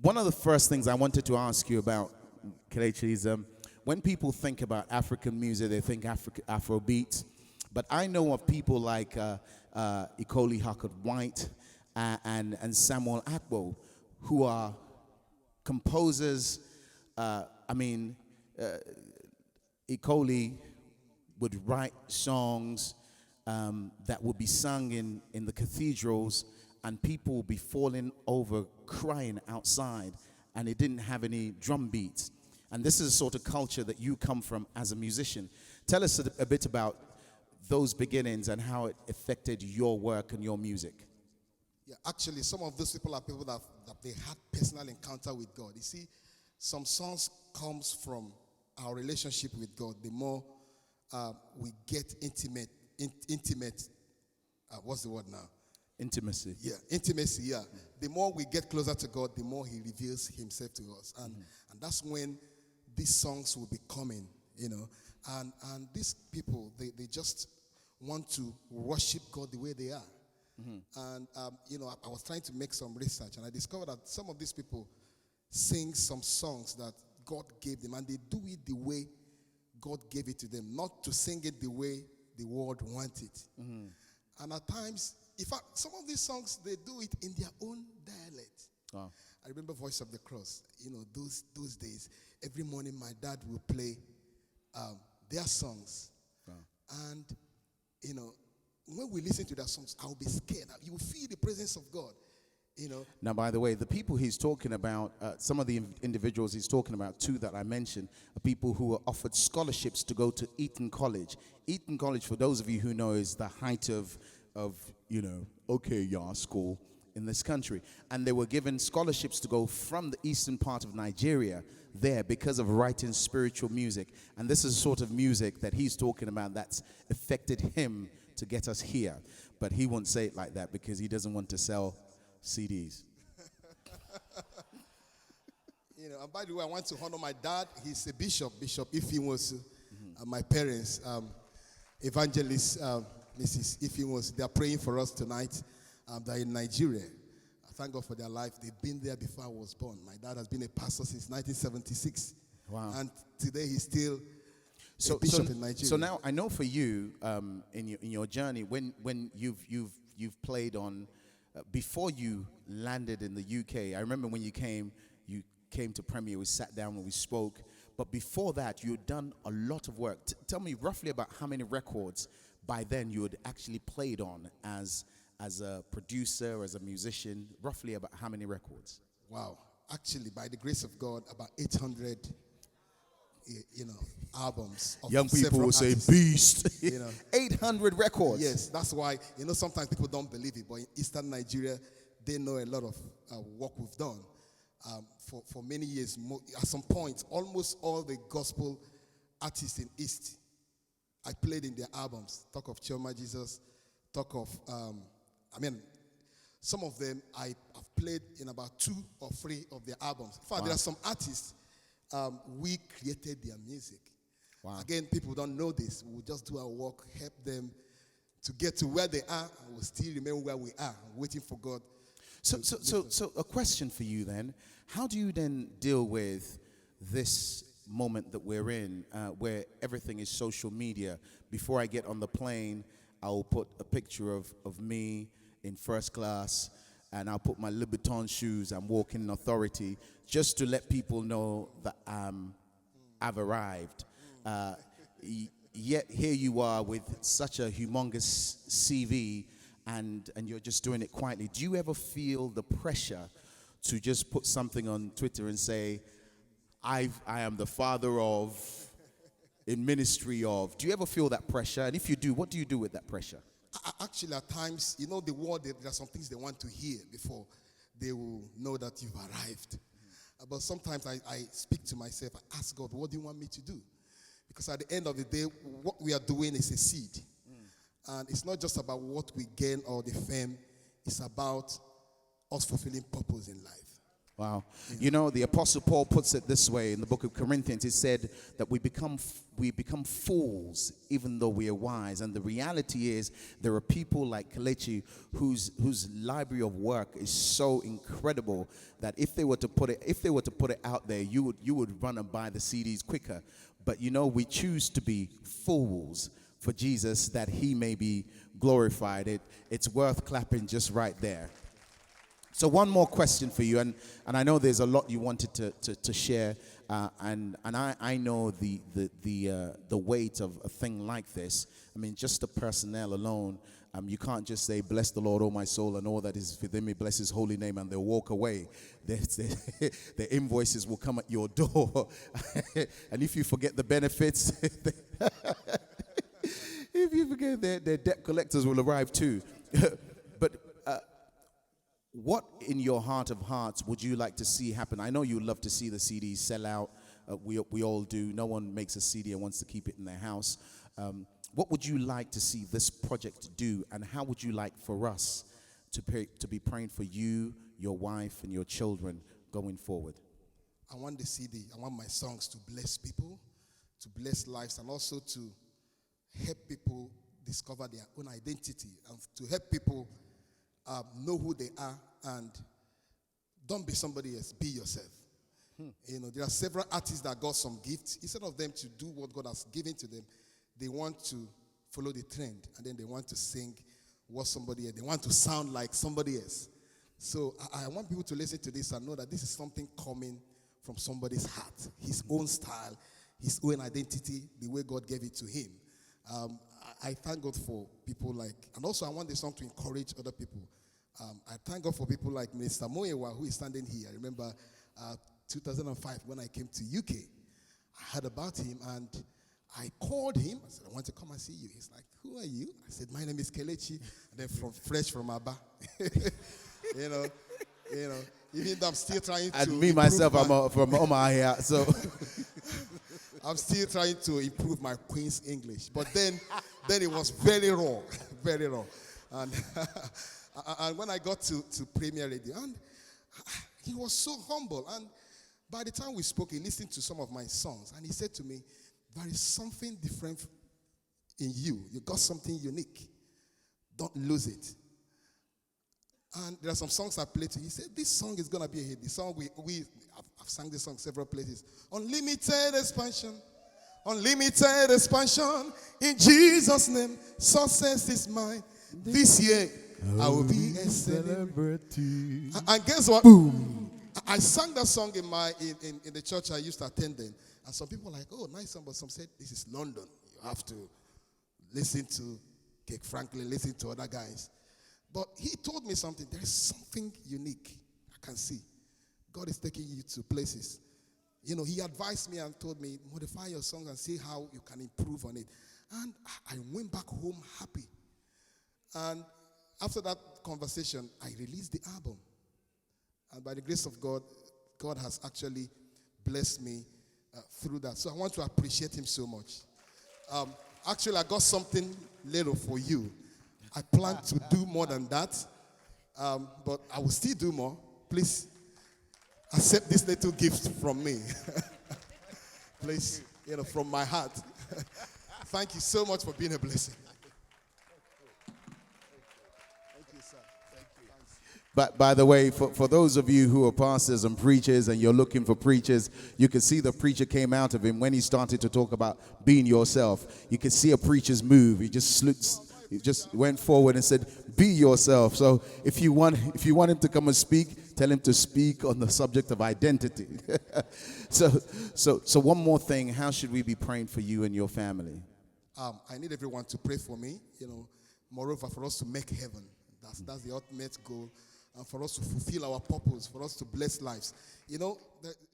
One of the first things I wanted to ask you about, Kelechi, is when people think about African music, they think Afrobeat. But I know of people like Ikoli Hackett-White and Samuel Akbo, who are composers. I mean, Ikoli would write songs that would be sung in the cathedrals, and people would be falling over crying outside, and it didn't have any drum beats. And this is the sort of culture that you come from as a musician. Tell us a bit about those beginnings and how it affected your work and your music. Yeah, actually, some of those people are people that they had personal encounter with God. You see, some songs comes from our relationship with God. The more we get intimate, what's the word now? Intimacy. Yeah, intimacy, yeah. The more we get closer to God, the more he reveals himself to us. And that's when these songs will be coming, you know. And these people, they just want to worship God the way they are. And, you know, I was trying to make some research, and I discovered that some of these people sing some songs that God gave them, and they do it the way God gave it to them, not to sing it the way the world wants it. And at times, in fact, some of these songs, they do it in their own dialect. Wow. I remember Voice of the Cross. You know, those days, every morning my dad would play their songs. Wow. And, you know, when we listen to their songs, I'll be scared. You will feel the presence of God, you know. Now, by the way, the people he's talking about, some of the individuals he's talking about, too, that I mentioned, are people who were offered scholarships to go to Eton College. Eton College, for those of you who know, is the height of you know, school in this country. And they were given scholarships to go from the eastern part of Nigeria there because of writing spiritual music. And this is the sort of music that he's talking about that's affected him to get us here. But he won't say it like that because he doesn't want to sell CDs. You know, and by the way, I want to honor my dad. He's a bishop. Bishop Ify was my parents, evangelist Mrs. Ify was. They are praying for us tonight. They're in Nigeria. I thank God for their life. They've been there before I was born. My dad has been a pastor since 1976. Wow. And today he's still a bishop in Nigeria. So now I know for you, in your journey, when you've played on, before you landed in the UK, I remember when you came to Premier, we sat down and we spoke. But before that, you had done a lot of work. Tell me roughly about how many records by then you had actually played on as a producer, as a musician, roughly about how many records? Wow. Actually, by the grace of God, about 800, you know, albums. Of Young people will say, beast. You know, 800 records. Yes, that's why, you know, sometimes people don't believe it, but in Eastern Nigeria, they know a lot of work we've done. For many years, at some point, almost all the gospel artists in East, I played in their albums. Talk of Chioma Jesus, talk of, some of them I've played in about 2 or 3 of their albums. In fact, wow. There are some artists, we created their music. Wow. Again, people don't know this. We'll just do our work, help them to get to where they are, and we'll still remain where we are, waiting for God. So a question for you then. How do you then deal with this moment that we're in, where everything is social media? Before I get on the plane, I'll put a picture of me in first class, and I'll put my Louboutin shoes. I'm walking in authority, just to let people know that I've arrived. Yet here you are with such a humongous CV, and you're just doing it quietly. Do you ever feel the pressure to just put something on Twitter and say, I am the father of, in ministry of? Do you ever feel that pressure? And if you do, what do you do with that pressure? Actually, at times, you know, the world, there are some things they want to hear before they will know that you've arrived. But sometimes I speak to myself, I ask God, what do you want me to do? Because at the end of the day, what we are doing is a seed. And it's not just about what we gain or the fame. It's about us fulfilling purpose in life. Wow. You know, the Apostle Paul puts it this way in the book of Corinthians. He said that we become fools even though we are wise. And the reality is there are people like Kelechi whose library of work is so incredible that if they were to put it out there, you would run and buy the CDs quicker. But you know, we choose to be fools for Jesus that he may be glorified. It's worth clapping just right there. So one more question for you, and I know there's a lot you wanted to share, and I know the weight of a thing like this. I mean, just the personnel alone, you can't just say, "Bless the Lord, O my soul, and all that is within me, bless His holy name," and they'll walk away. The invoices will come at your door, and if you forget the benefits, if you forget, their debt collectors will arrive too. But what in your heart of hearts would you like to see happen? I know you love to see the CDs sell out. We all do. No one makes a CD and wants to keep it in their house. What would you like to see this project do, and how would you like for us to be praying for you, your wife, and your children going forward? I want the CD. I want my songs to bless people, to bless lives, and also to help people discover their own identity, and to help people know who they are, and don't be somebody else, be yourself. You know, there are several artists that got some gifts. Instead of them to do what God has given to them, they want to follow the trend, and then they want to sing what somebody else, they want to sound like somebody else. So I want people to listen to this and know that this is something coming from somebody's heart, his own style, his own identity, the way God gave it to him. I thank God for people like, and also I want this song to encourage other people. I thank God for people like Mr. Muyiwa, who is standing here. I remember 2005 when I came to UK. I heard about him and I called him. I said, "I want to come and see you." He's like, "Who are you?" I said, "My name is Kelechi." And then fresh from Abba. you know, even though I'm still trying to. And me myself, I'm from Omahia, so. I'm still trying to improve my Queen's English. But then it was very raw, very raw. And, and when I got to Premier Radio, and he was so humble. And by the time we spoke, he listened to some of my songs. And he said to me, "There is something different in you. You got something unique. Don't lose it." And there are some songs I played to him. He said, "This song is going to be a hit." The song I've sang this song several places. Unlimited expansion. Unlimited expansion. In Jesus' name, success is mine. This year, I will be a celebrity. And guess what? Boom. I sang that song in the church I used to attend then. And some people were like, "Oh, nice song." But some said, "This is London. You have to listen to Cake Franklin, listen to other guys." But he told me something. There is something unique I can see. God is taking you to places. You know, he advised me and told me, modify your song and see how you can improve on it. And I went back home happy. And after that conversation, I released the album. And by the grace of God, God has actually blessed me through that. So I want to appreciate him so much. Actually, I got something little for you. I plan to do more than that, but I will still do more. Please accept this little gift from me. Please, from my heart. Thank you so much for being a blessing. Thank you, sir. Thank you. But by the way, for those of you who are pastors and preachers and you're looking for preachers, you can see the preacher came out of him when he started to talk about being yourself. You can see a preacher's move. He just went forward and said, "Be yourself." So if you want him to come and speak, tell him to speak on the subject of identity. So one more thing, how should we be praying for you and your family? I need everyone to pray for me. Moreover, for us to make heaven. That's the ultimate goal, and for us to fulfill our purpose, for us to bless lives.